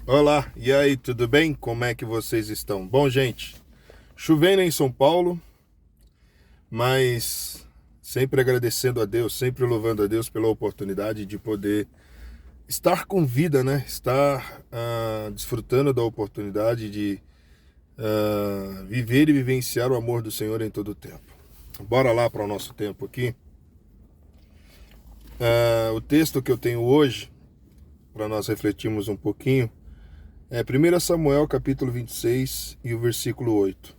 Olá, e aí, tudo bem? Como é que vocês estão? Bom, gente, chovendo em São Paulo, mas sempre agradecendo a Deus, sempre louvando a Deus pela oportunidade de poder estar com vida, né? Estar desfrutando da oportunidade de viver e vivenciar o amor do Senhor em todo o tempo. Bora lá para o nosso tempo aqui. O texto que eu tenho hoje, para nós refletirmos um pouquinho, é 1 Samuel capítulo 26 e o versículo 8.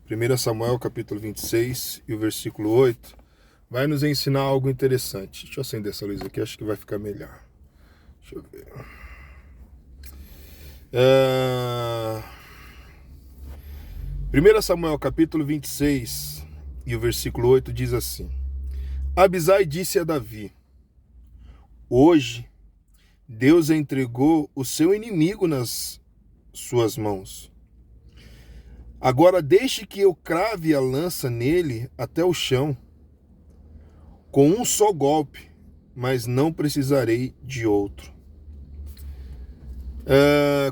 1 Samuel capítulo 26 e o versículo 8 vai nos ensinar algo interessante. Deixa eu acender essa luz aqui, acho que vai ficar melhor. Deixa eu ver. 1 Samuel capítulo 26 e o versículo 8 diz assim: Abisai disse a Davi: Hoje Deus entregou o seu inimigo nas suas mãos. Agora deixe que eu crave a lança nele até o chão, com um só golpe, mas não precisarei de outro.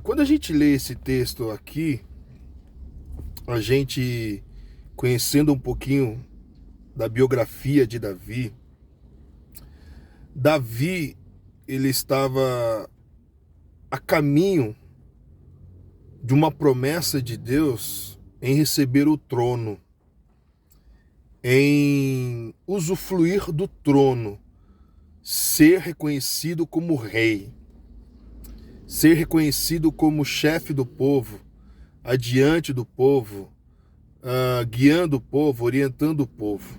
Quando a gente lê esse texto aqui, a gente, conhecendo um pouquinho da biografia de Davi, ele estava a caminho de uma promessa de Deus em receber o trono, em usufruir do trono, ser reconhecido como rei, ser reconhecido como chefe do povo, adiante do povo, guiando o povo, orientando o povo.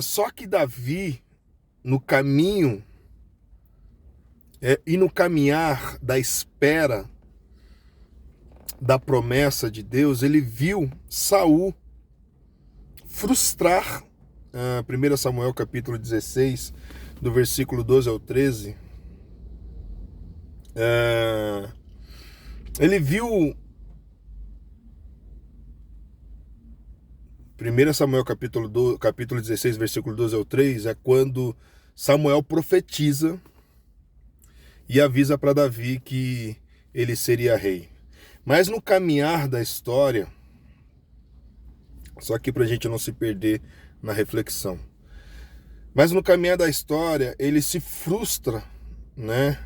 Só que Davi, no caminho e no caminhar da espera da promessa de Deus, ele viu Saul frustrar, 1 Samuel capítulo 16, do versículo 12 ao 13, ele viu 1 Samuel capítulo 16, versículo 12 ao 3, é quando Samuel profetiza e avisa para Davi que ele seria rei. Mas no caminhar da história, só aqui para a gente não se perder na reflexão, mas no caminhar da história, ele se frustra, né,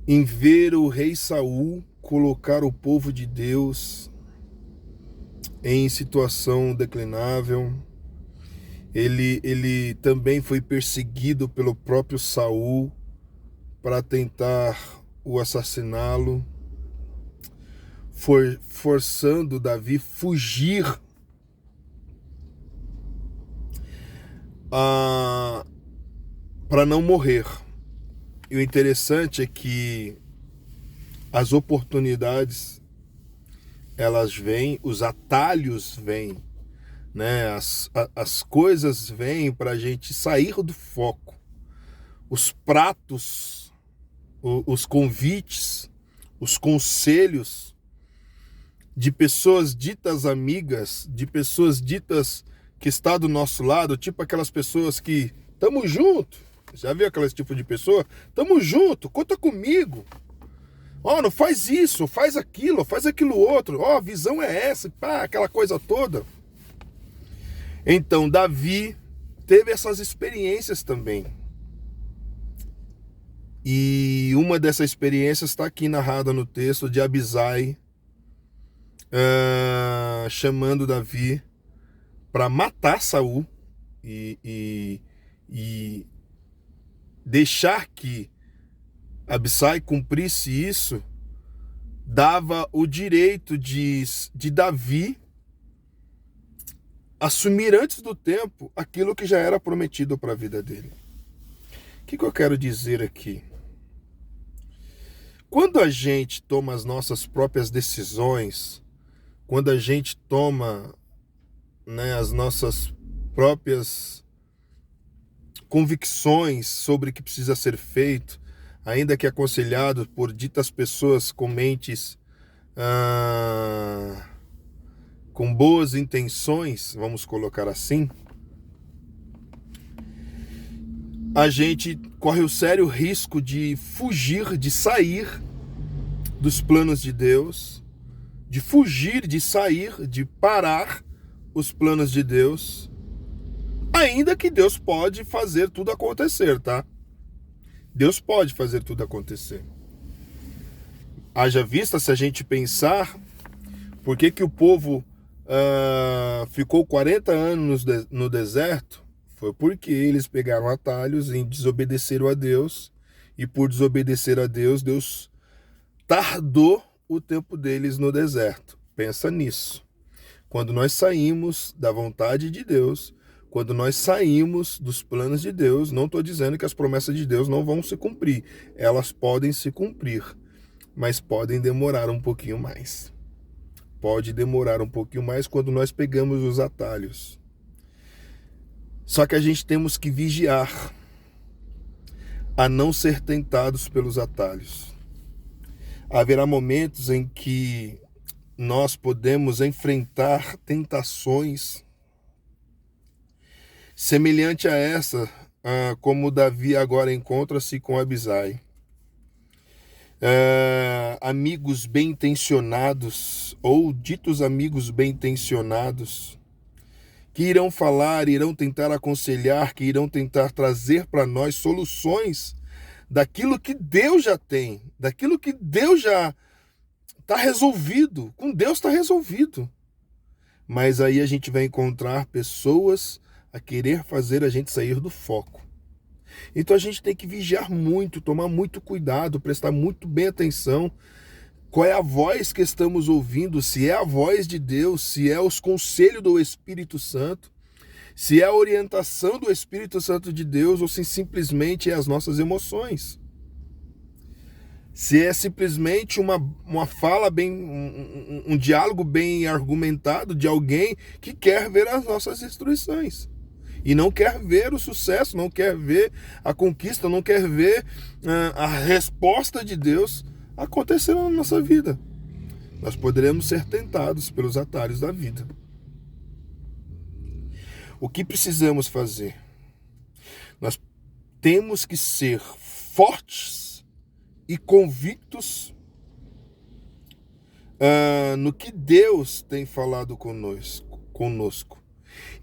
em ver o rei Saul colocar o povo de Deus em situação declinável. Ele também foi perseguido pelo próprio Saul para tentar o assassiná-lo, forçando Davi fugir para não morrer. E o interessante é que as oportunidades, elas vêm, os atalhos vêm, né? As coisas vêm para a gente sair do foco. Os pratos, os convites, os conselhos de pessoas ditas amigas, de pessoas ditas que está do nosso lado, tipo aquelas pessoas que tamo junto. Já viu aquele tipo de pessoa? Tamo junto, conta comigo. Não faz isso, faz aquilo outro. A visão é essa, pá, aquela coisa toda. Então, Davi teve essas experiências também. E uma dessas experiências está aqui narrada no texto de Abisai, chamando Davi para matar Saul e deixar que Abisai cumprisse isso, dava o direito de Davi assumir antes do tempo aquilo que já era prometido para a vida dele. O que eu quero dizer aqui? Quando a gente toma as nossas próprias decisões, quando a gente toma, né, as nossas próprias convicções sobre o que precisa ser feito, ainda que aconselhado por ditas pessoas com mentes com boas intenções, vamos colocar assim, a gente corre o sério risco de fugir, de sair dos planos de Deus, de fugir, de sair, de parar os planos de Deus, ainda que Deus pode fazer tudo acontecer, tá? Deus pode fazer tudo acontecer. Haja vista, se a gente pensar, por que o povo ficou 40 anos no deserto? Foi porque eles pegaram atalhos e desobedeceram a Deus, e por desobedecer a Deus, Deus tardou o tempo deles no deserto. Pensa nisso. Quando nós saímos da vontade de Deus, quando nós saímos dos planos de Deus, não estou dizendo que as promessas de Deus não vão se cumprir. Elas podem se cumprir, mas podem demorar um pouquinho mais. Pode demorar um pouquinho mais quando nós pegamos os atalhos. Só que a gente temos que vigiar a não ser tentados pelos atalhos. Haverá momentos em que nós podemos enfrentar tentações semelhante a essa, como Davi agora encontra-se com Abisai. Amigos bem intencionados, ou ditos amigos bem intencionados, que irão falar, irão tentar aconselhar, que irão tentar trazer para nós soluções daquilo que Deus já tem, daquilo que Deus já está resolvido. Com Deus está resolvido. Mas aí a gente vai encontrar pessoas a querer fazer a gente sair do foco. Então a gente tem que vigiar muito, tomar muito cuidado, prestar muito bem atenção. Qual é a voz que estamos ouvindo? Se é a voz de Deus, se é os conselhos do Espírito Santo, se é a orientação do Espírito Santo de Deus, ou se simplesmente é as nossas emoções. Se é simplesmente uma fala bem, um diálogo bem argumentado de alguém que quer ver as nossas destruições. E não quer ver o sucesso, não quer ver a conquista, não quer ver a resposta de Deus acontecer na nossa vida. Nós poderemos ser tentados pelos atalhos da vida. O que precisamos fazer? Nós temos que ser fortes e convictos no que Deus tem falado conosco.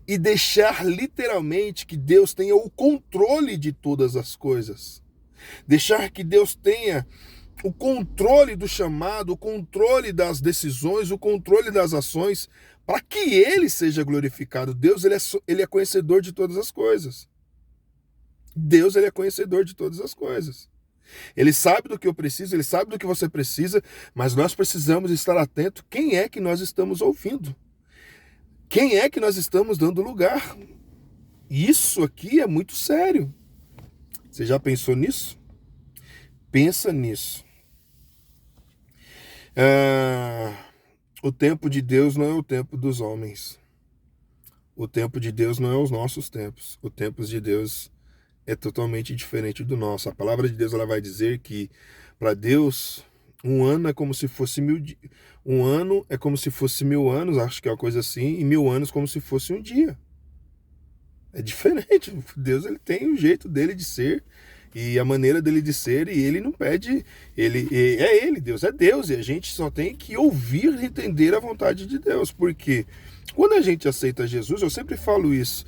E deixar literalmente que Deus tenha o controle de todas as coisas. Deixar que Deus tenha o controle do chamado, o controle das decisões, o controle das ações, para que Ele seja glorificado. Deus, ele é conhecedor de todas as coisas. Deus, ele é conhecedor de todas as coisas. Ele sabe do que eu preciso, Ele sabe do que você precisa, mas nós precisamos estar atentos quem é que nós estamos ouvindo. Quem é que nós estamos dando lugar? Isso aqui é muito sério. Você já pensou nisso? Pensa nisso. O tempo de Deus não é o tempo dos homens. O tempo de Deus não é os nossos tempos. O tempo de Deus é totalmente diferente do nosso. A palavra de Deus ela vai dizer que para Deus um ano é como se fosse 1000 dias. Um ano é como se fosse 1000 anos, acho que é uma coisa assim, e 1000 anos como se fosse um dia. É diferente. Deus ele tem o jeito dele de ser e a maneira dele de ser, e ele não pede, Deus é Deus, e a gente só tem que ouvir e entender a vontade de Deus, porque quando a gente aceita Jesus, eu sempre falo isso,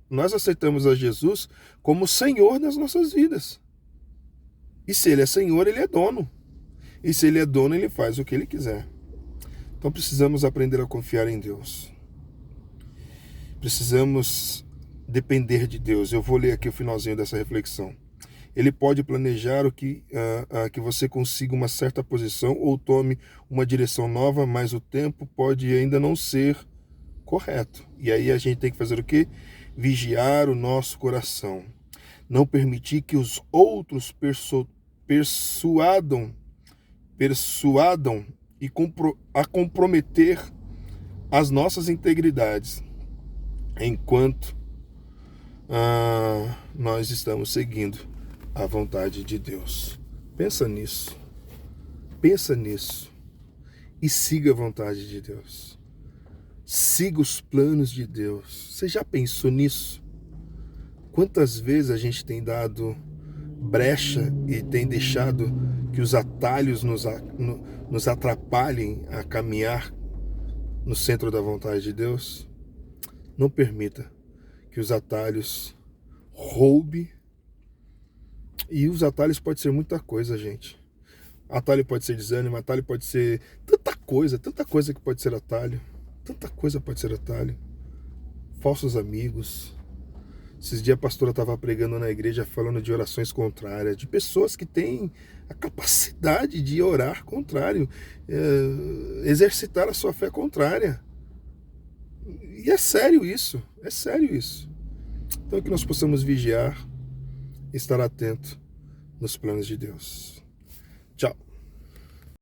nós aceitamos a Jesus como Senhor das nossas vidas. E se Ele é Senhor, Ele é dono. E se Ele é dono, Ele faz o que Ele quiser. Então precisamos aprender a confiar em Deus. Precisamos depender de Deus. Eu vou ler aqui o finalzinho dessa reflexão. Ele pode planejar que você consiga uma certa posição ou tome uma direção nova, mas o tempo pode ainda não ser correto. E aí a gente tem que fazer o quê? Vigiar o nosso coração. Não permitir que os outros persuadam e a comprometer as nossas integridades, enquanto nós estamos seguindo a vontade de Deus. Pensa nisso e siga a vontade de Deus. Siga os planos de Deus. Você já pensou nisso? Quantas vezes a gente tem dado brecha e tem deixado que os atalhos nos atrapalhem a caminhar no centro da vontade de Deus? Não permita que os atalhos roubem. E os atalhos podem ser muita coisa, gente. Atalho pode ser desânimo, atalho pode ser tanta coisa que pode ser atalho. Tanta coisa pode ser atalho. Falsos amigos. Esses dias a pastora estava pregando na igreja falando de orações contrárias, de pessoas que têm a capacidade de orar contrário, exercitar a sua fé contrária. E é sério isso, é sério isso. Então que nós possamos vigiar, estar atento nos planos de Deus. Tchau.